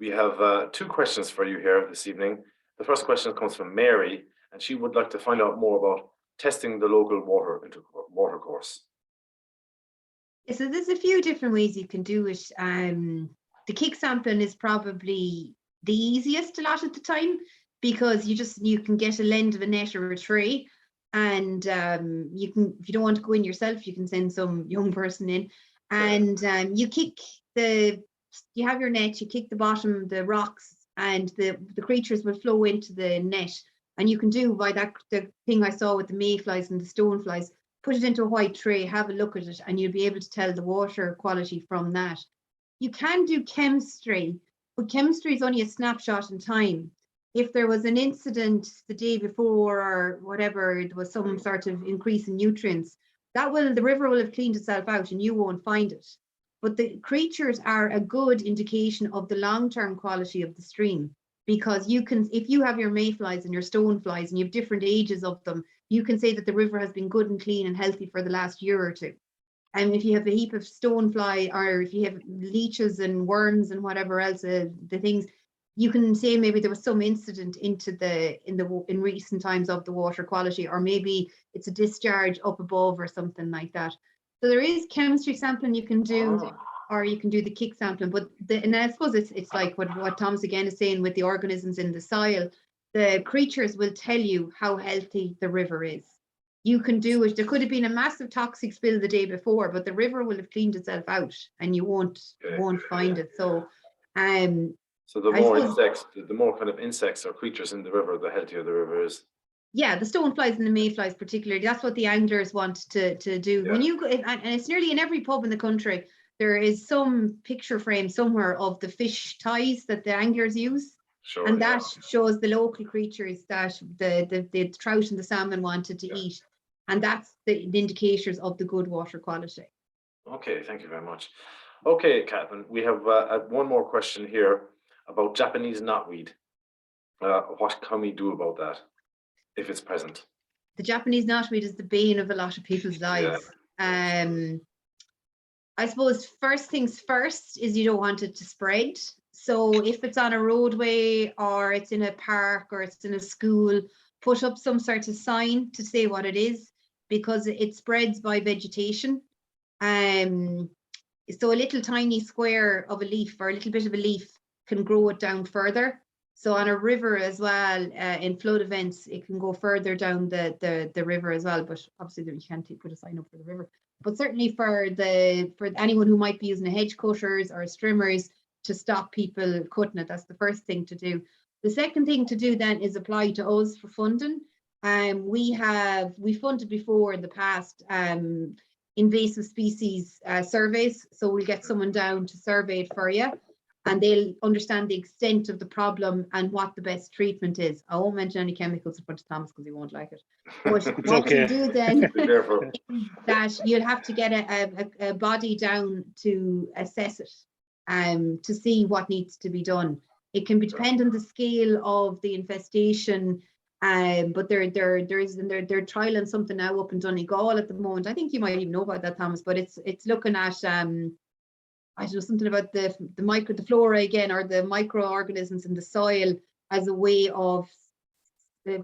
We have two questions for you here this evening. The first question comes from Mary, and she would like to find out more about testing the local water course. So there's a few different ways you can do it. The kick sampling is probably the easiest a lot of the time, because you can get a lend of a net or a tray, and you can, if you don't want to go in yourself, you can send some young person in, and you have your net, you kick the bottom, the rocks, and the creatures will flow into the net. And you can do by that, the thing I saw with the mayflies and the stoneflies, put it into a white tray, have a look at it, and you'll be able to tell the water quality from that. You can do chemistry, but chemistry is only a snapshot in time. If there was an incident the day before or whatever, there was some sort of increase in nutrients, the river will have cleaned itself out and you won't find it. But the creatures are a good indication of the long-term quality of the stream, because you can, if you have your mayflies and your stoneflies and you have different ages of them, you can say that the river has been good and clean and healthy for the last year or two. And if you have a heap of stonefly, or if you have leeches and worms and whatever else, the things, you can say maybe there was some incident in recent times of the water quality, or maybe it's a discharge up above or something like that. So there is chemistry sampling you can do, or you can do the kick sampling. But and I suppose it's like what Thomas again is saying with the organisms in the soil. The creatures will tell you how healthy the river is. You can do it. There could have been a massive toxic spill the day before, but the river will have cleaned itself out, and you won't find it. So, so the more insects, the more kind of insects or creatures in the river, the healthier the river is. Yeah, the stoneflies and the mayflies particularly. That's what the anglers want to do. Yeah. When you go, and it's nearly in every pub in the country, there is some picture frame somewhere of the fish ties that the anglers use. Sure, and that shows the local creatures that the trout and the salmon wanted to eat. And that's the indicators of the good water quality. Okay, thank you very much. Okay, Catherine, we have one more question here about Japanese knotweed. What can we do about that if it's present? The Japanese knotweed is the bane of a lot of people's lives. I suppose first things first is you don't want it to spread. So if it's on a roadway, or it's in a park, or it's in a school, put up some sort of sign to say what it is, because it spreads by vegetation. So a little tiny square of a leaf, or a little bit of a leaf, can grow it down further. So on a river as well, in flood events, it can go further down the river as well. But obviously you can't put a sign up for the river. But certainly for anyone who might be using a hedge cutters or trimmers to stop people cutting it, that's the first thing to do. The second thing to do then is apply to us for funding. We funded before in the past invasive species surveys. So we'll get someone down to survey it for you, and they'll understand the extent of the problem and what the best treatment is. I won't mention any chemicals in front of Thomas because he won't like it. But what you do then is that you'll have to get a body down to assess it, to see what needs to be done. It can depend on the scale of the infestation, but they're trialing something now up in Donegal at the moment. I think you might even know about that, Thomas. But it's looking at I don't know, something about the flora again, or the microorganisms in the soil, as a way of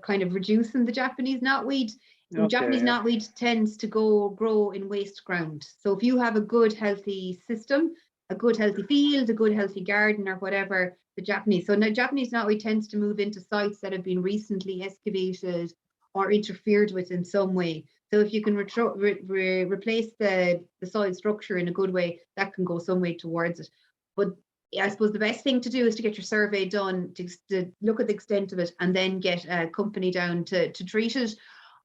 kind of reducing the Japanese knotweed. Okay, Japanese knotweed tends to grow in waste ground. So if you have a good healthy system, a good healthy field, a good healthy garden, or whatever, Japanese knotweed tends to move into sites that have been recently excavated or interfered with in some way. So if you can replace the soil structure in a good way, that can go some way towards it. But I suppose the best thing to do is to get your survey done, to look at the extent of it, and then get a company down to treat it,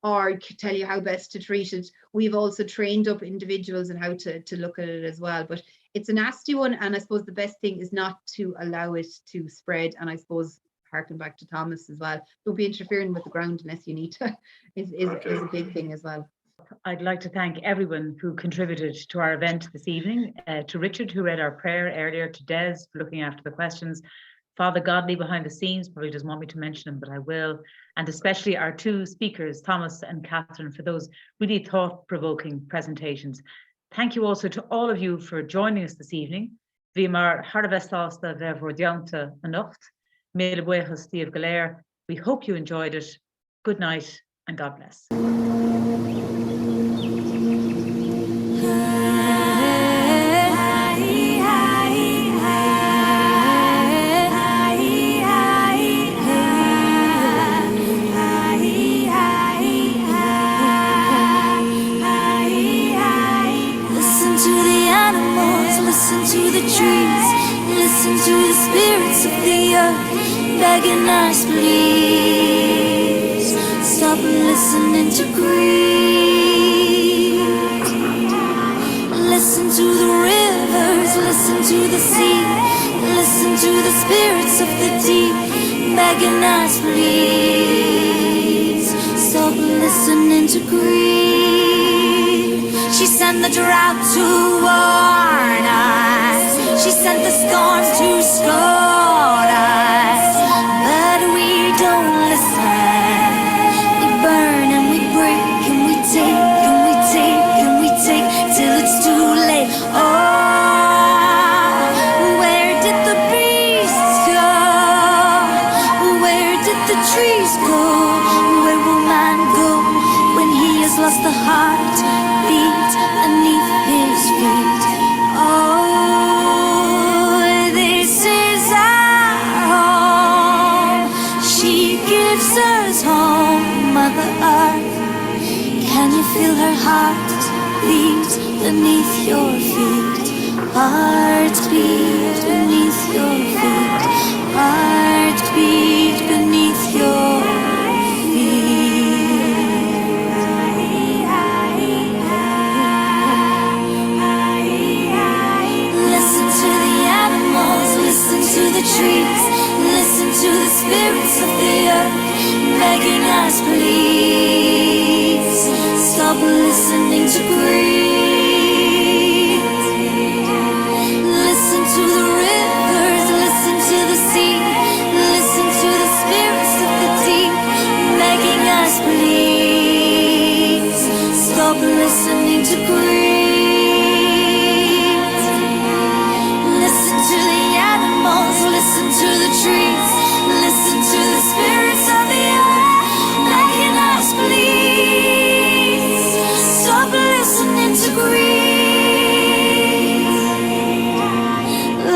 or tell you how best to treat it. We've also trained up individuals in how to look at it as well. But it's a nasty one, and I suppose the best thing is not to allow it to spread. And I suppose, harken back to Thomas as well, don't be interfering with the ground unless you need to, is a big thing as well. I'd like to thank everyone who contributed to our event this evening, to Richard, who read our prayer earlier, to Des for looking after the questions, Father Godley behind the scenes, probably doesn't want me to mention him, but I will, and especially our two speakers, Thomas and Catherine, for those really thought-provoking presentations. Thank you also to all of you for joining us this evening. Vi mar harvestásta vervor dianta anocht, mele buejas Steve Galer. We hope you enjoyed it. Good night and God bless. Listen to the trees, listen to the spirits of the earth, begging us please, stop listening to greed. Listen to the rivers, listen to the sea, listen to the spirits of the deep, begging us please, stop listening to greed. She sent the drought to warn us, she sent the storms to scold us. beneath your feet, heartbeat beneath your feet, heartbeat beneath your Listen to the animals, listen to the trees, listen to the spirits of the earth, begging us please, stop listening to greed. Listen to the rivers, listen to the sea, listen to the spirits of the deep, begging us please, stop listening to greed. Listen to the animals, listen to the trees, listen to the spirits of the earth, begging us please, stop listening to greed.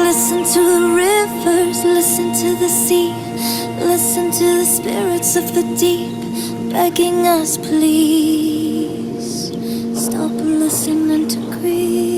Listen to the rivers, listen to the sea, listen to the spirits of the deep, begging us please, stop listening to greed.